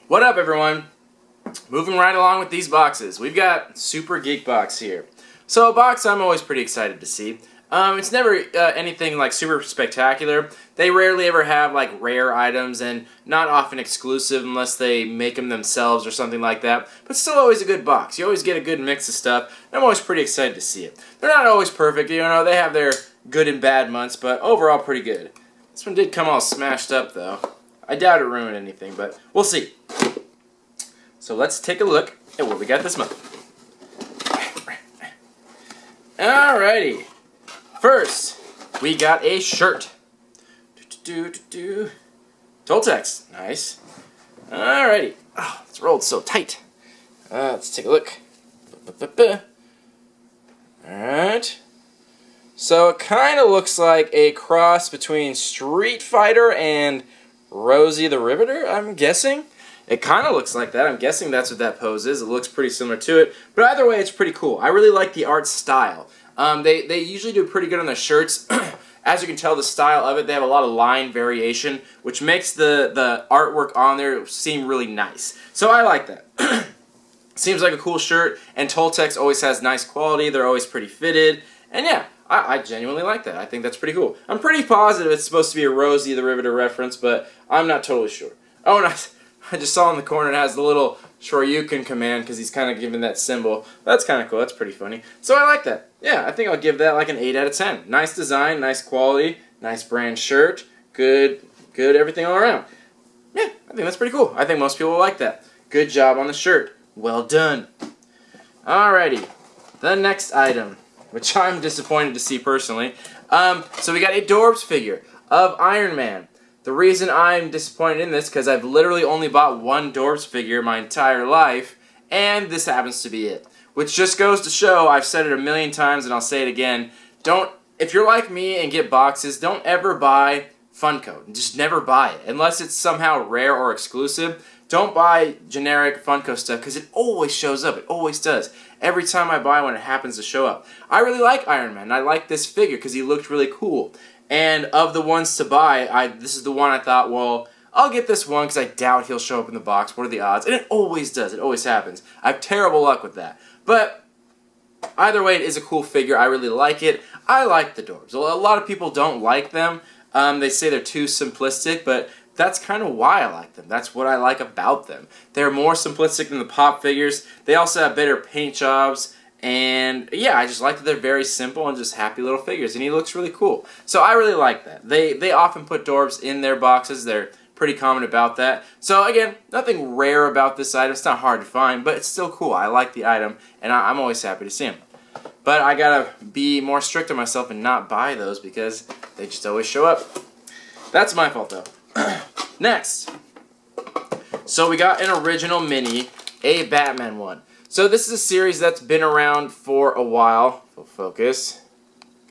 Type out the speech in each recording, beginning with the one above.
What up, everyone? Moving right along with these boxes. We've got Super Geek Box here. So a box I'm always pretty excited to see. It's never anything like super spectacular. They rarely ever have like rare items and not often exclusive unless they make them themselves or something like that. But still always a good box. You always get a good mix of stuff. And I'm always pretty excited to see it. They're not always perfect, you know, they have their good and bad months, but overall pretty good. This one did come all smashed up though. I doubt it ruined anything, but we'll see. So let's take a look at what we got this month. Alrighty. First, we got a shirt. Toltex. Nice. Alrighty. Oh, it's rolled so tight. Let's take a look. Alright. So it kind of looks like a cross between Street Fighter and Rosie the Riveter, I'm guessing. It kind of looks like that. I'm guessing that's what that pose is. It looks pretty similar to it. But either way, it's pretty cool. I really like the art style. They usually do pretty good on their shirts. As you can tell, the style of it, they have a lot of line variation, which makes the artwork on there seem really nice. So I like that. Seems like a cool shirt, and Toltex always has nice quality. They're always pretty fitted. And yeah, I genuinely like that. I think that's pretty cool. I'm pretty positive it's supposed to be a Rosie the Riveter reference, but I'm not totally sure. Oh, and I just saw in the corner it has the little Shoryuken command because he's kind of giving that symbol. That's kind of cool. That's pretty funny. So I like that. Yeah, I think I'll give that like an 8 out of 10. Nice design, nice quality, nice brand shirt, good everything all around. Yeah, I think that's pretty cool. I think most people will like that. Good job on the shirt. Well done. Alrighty, the next item, which I'm disappointed to see personally. So we got a Dorbs figure of Iron Man. The reason I'm disappointed in this because I've literally only bought one Dorbs figure my entire life, and this happens to be it. Which just goes to show, I've said it a million times and I'll say it again, if you're like me and get boxes, don't ever buy Funko. Just never buy it. Unless it's somehow rare or exclusive, don't buy generic Funko stuff because it always shows up. It always does. Every time I buy one, it happens to show up. I really like Iron Man, and I like this figure because he looked really cool. And of the ones to buy, this is the one I thought, well, I'll get this one because I doubt he'll show up in the box. What are the odds? And it always does. It always happens. I have terrible luck with that. But either way, it is a cool figure. I really like it. I like the Dorbs. A lot of people don't like them. They say they're too simplistic, but that's kind of why I like them. That's what I like about them. They're more simplistic than the Pop figures. They also have better paint jobs. And yeah, I just like that they're very simple and just happy little figures. And he looks really cool. So I really like that. They often put Dorbs in their boxes. They're pretty common about that. So again, nothing rare about this item. It's not hard to find, but it's still cool. I like the item, and I'm always happy to see him. But I gotta be more strict on myself and not buy those because they just always show up. That's my fault though. Next. So we got an original mini, a Batman one. So this is a series that's been around for a while. Full focus.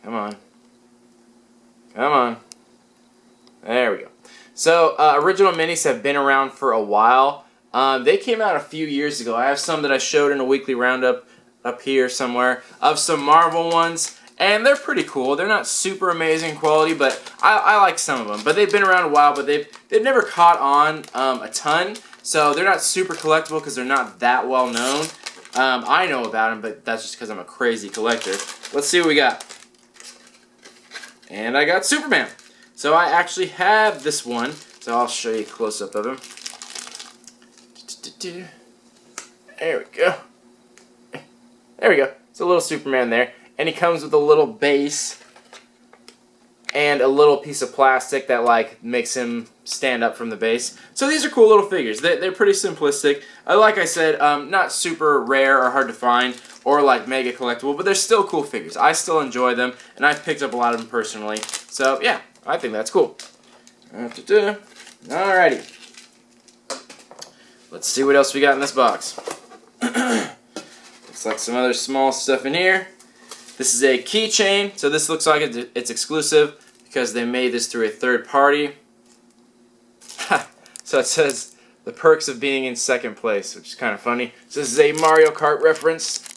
Come on. Come on. There we go. So original minis have been around for a while. They came out a few years ago. I have some that I showed in a weekly roundup up here somewhere of some Marvel ones. And they're pretty cool. They're not super amazing quality, but I like some of them. But they've been around a while, but they've never caught on a ton. So they're not super collectible because they're not that well known. I know about them, but that's just because I'm a crazy collector. Let's see what we got. And I got Superman. So I actually have this one. So I'll show you a close-up of him. There we go. There we go. It's a little Superman there. And he comes with a little base and a little piece of plastic that like makes him stand up from the base. So these are cool little figures. They're pretty simplistic. Like I said, not super rare or hard to find or like mega collectible, but they're still cool figures. I still enjoy them, and I've picked up a lot of them personally. So yeah, I think that's cool. Alrighty. Let's see what else we got in this box. Looks like some other small stuff in here. This is a keychain, so this looks like it's exclusive because they made this through a third party. So it says, the perks of being in second place, which is kind of funny. So this is a Mario Kart reference.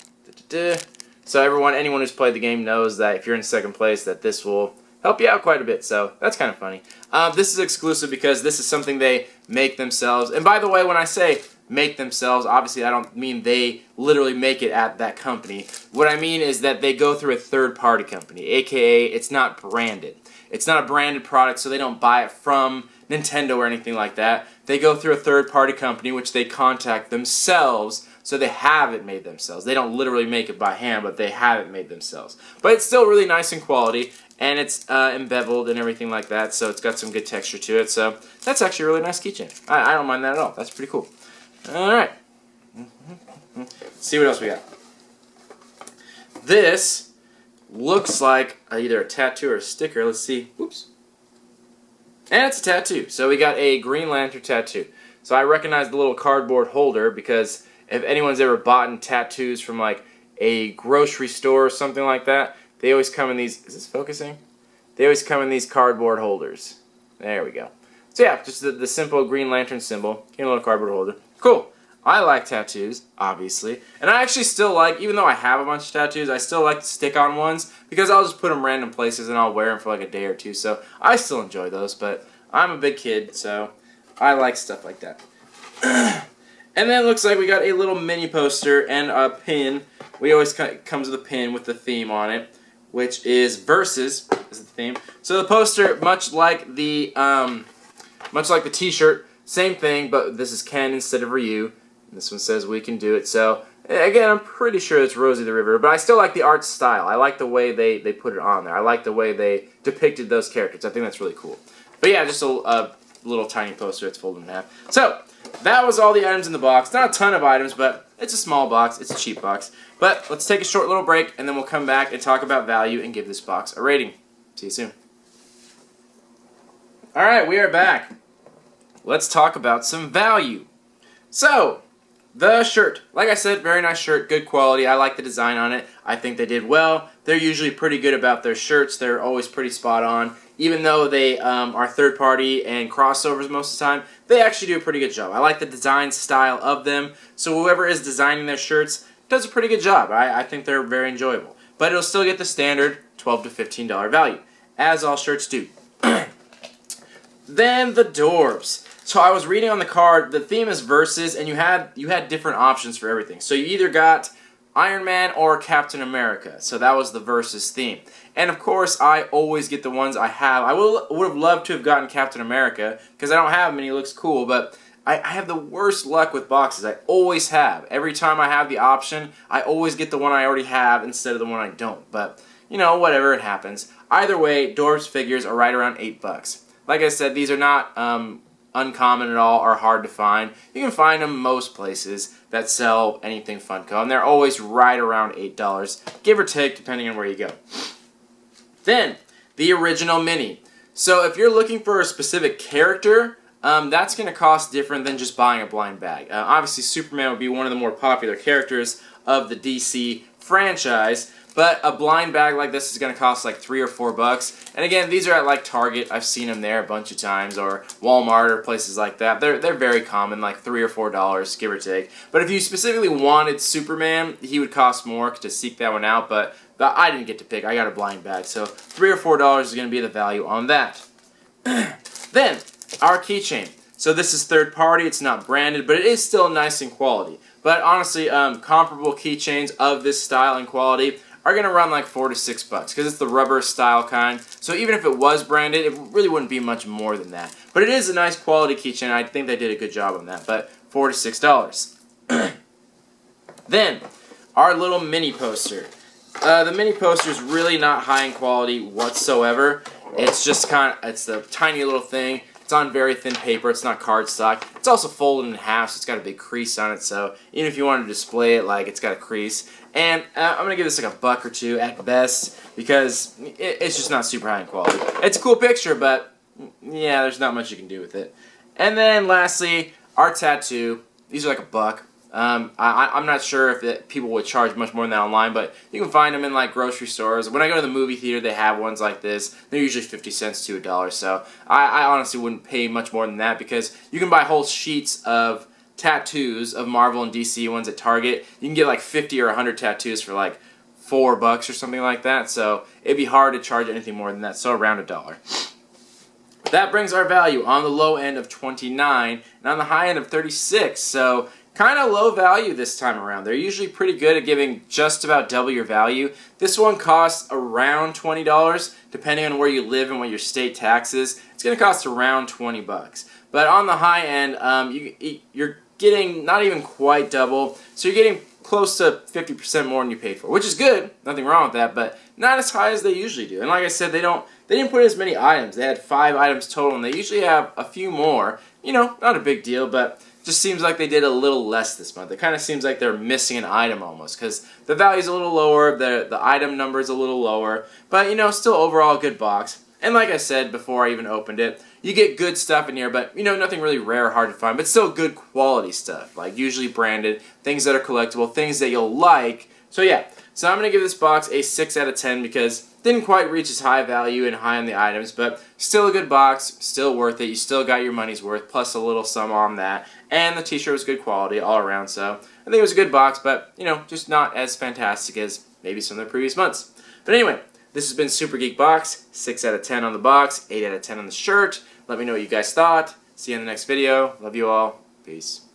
So anyone who's played the game knows that if you're in second place, that this will help you out quite a bit. So that's kind of funny. This is exclusive because this is something they make themselves. And by the way, when I say make themselves, obviously I don't mean they literally make it at that company. What I mean is that they go through a third-party company, aka it's not branded. It's not a branded product, so they don't buy it from Nintendo or anything like that. They go through a third-party company, which they contact themselves, so they have it made themselves. They don't literally make it by hand, but they have it made themselves. But it's still really nice in quality, and it's embeveled and everything like that, so it's got some good texture to it. So that's actually a really nice keychain. I don't mind that at all. That's pretty cool. All right. Let's see what else we got. This looks like either a tattoo or a sticker. Let's see. Whoops. And it's a tattoo. So we got a Green Lantern tattoo. So I recognize the little cardboard holder because if anyone's ever bought tattoos from like a grocery store or something like that, they always come in these. Is this focusing? They always come in these cardboard holders. There we go. So yeah, just the simple Green Lantern symbol. Came in a little cardboard holder. Cool. I like tattoos, obviously. And I actually still like, even though I have a bunch of tattoos, I still like to stick on ones because I'll just put them random places and I'll wear them for like a day or two. So I still enjoy those, but I'm a big kid, so I like stuff like that. And then it looks like we got a little mini poster and a pin. We always comes with a pin with the theme on it, which is Versus is the theme. So the poster, much like the T-shirt, same thing, but this is Ken instead of Ryu. This one says we can do it. So again, I'm pretty sure it's Rosie the Riveter, but I still like the art style. I like the way they put it on there. I like the way they depicted those characters. I think that's really cool. But yeah, just a little tiny poster. It's folded in half. So that was all the items in the box. Not a ton of items, but it's a small box. It's a cheap box. But let's take a short little break, and then we'll come back and talk about value and give this box a rating. See you soon. All right, we are back. Let's talk about some value. So, the shirt. Like I said, very nice shirt, good quality. I like the design on it. I think they did well. They're usually pretty good about their shirts. They're always pretty spot on. Even though they are third party and crossovers most of the time, they actually do a pretty good job. I like the design style of them. So whoever is designing their shirts does a pretty good job. I think they're very enjoyable. But it'll still get the standard $12 to $15 value, as all shirts do. Then the Dorbs. So I was reading on the card, the theme is Versus, and you had different options for everything. So you either got Iron Man or Captain America. So that was the Versus theme. And of course, I always get the ones I have. I would have loved to have gotten Captain America, because I don't have him and he looks cool, but I have the worst luck with boxes. I always have. Every time I have the option, I always get the one I already have instead of the one I don't. But, you know, whatever, it happens. Either way, Dorbs figures are right around $8. Like I said, these are not uncommon at all or hard to find. You can find them most places that sell anything Funko, and they're always right around $8, give or take, depending on where you go. Then, the original mini. So if you're looking for a specific character, that's going to cost different than just buying a blind bag. Obviously, Superman would be one of the more popular characters of the DC franchise, but a blind bag like this is going to cost like $3 or $4. And again, these are at like Target. I've seen them there a bunch of times, or Walmart or places like that. They're very common, like $3 or $4, give or take. But if you specifically wanted Superman, he would cost more to seek that one out. But I didn't get to pick. I got a blind bag, so $3 or $4 is going to be the value on that. Then our keychain. So this is third party. It's not branded, but it is still nice in quality. But honestly, comparable keychains of this style and quality are going to run like $4 to $6 because it's the rubber style kind. So even if it was branded, it really wouldn't be much more than that. But it is a nice quality keychain. I think they did a good job on that. But $4 to $6. Then, our little mini poster. The mini poster is really not high in quality whatsoever. It's just it's the tiny little thing. It's on very thin paper. It's not cardstock. It's also folded in half, so it's got a big crease on it. So even if you wanted to display it, like, it's got a crease. And I'm going to give this like $1 or $2 at best because it's just not super high in quality. It's a cool picture, but yeah, there's not much you can do with it. And then lastly, our tattoo. These are like $1. I'm not sure if people would charge much more than that online, but you can find them in like grocery stores. When I go to the movie theater, they have ones like this. They're usually 50 cents to $1, so I honestly wouldn't pay much more than that because you can buy whole sheets of tattoos of Marvel and DC ones at Target. You can get like 50 or 100 tattoos for like $4 or something like that, so it'd be hard to charge anything more than that, so around $1. That brings our value on the low end of 29 and on the high end of 36. So kind of low value this time around. They're usually pretty good at giving just about double your value. This one costs around $20, depending on where you live and what your state tax is. It's going to cost around 20 bucks. But on the high end, you're getting not even quite double. So you're getting close to 50% more than you paid for, which is good. Nothing wrong with that, but not as high as they usually do. And like I said, they didn't put as many items. They had 5 items total, and they usually have a few more. You know, not a big deal, but just seems like they did a little less this month. It kind of seems like they're missing an item almost, because the value's a little lower, the item number's a little lower, but you know, still overall a good box. And like I said before I even opened it, you get good stuff in here, but you know, nothing really rare or hard to find, but still good quality stuff, like usually branded, things that are collectible, things that you'll like. So yeah, so I'm going to give this box a 6 out of 10 because it didn't quite reach as high value and high on the items, but still a good box, still worth it. You still got your money's worth, plus a little sum on that. And the t-shirt was good quality all around, so I think it was a good box, but you know, just not as fantastic as maybe some of the previous months. But anyway, this has been Super Geek Box, 6 out of 10 on the box, 8 out of 10 on the shirt. Let me know what you guys thought. See you in the next video. Love you all. Peace.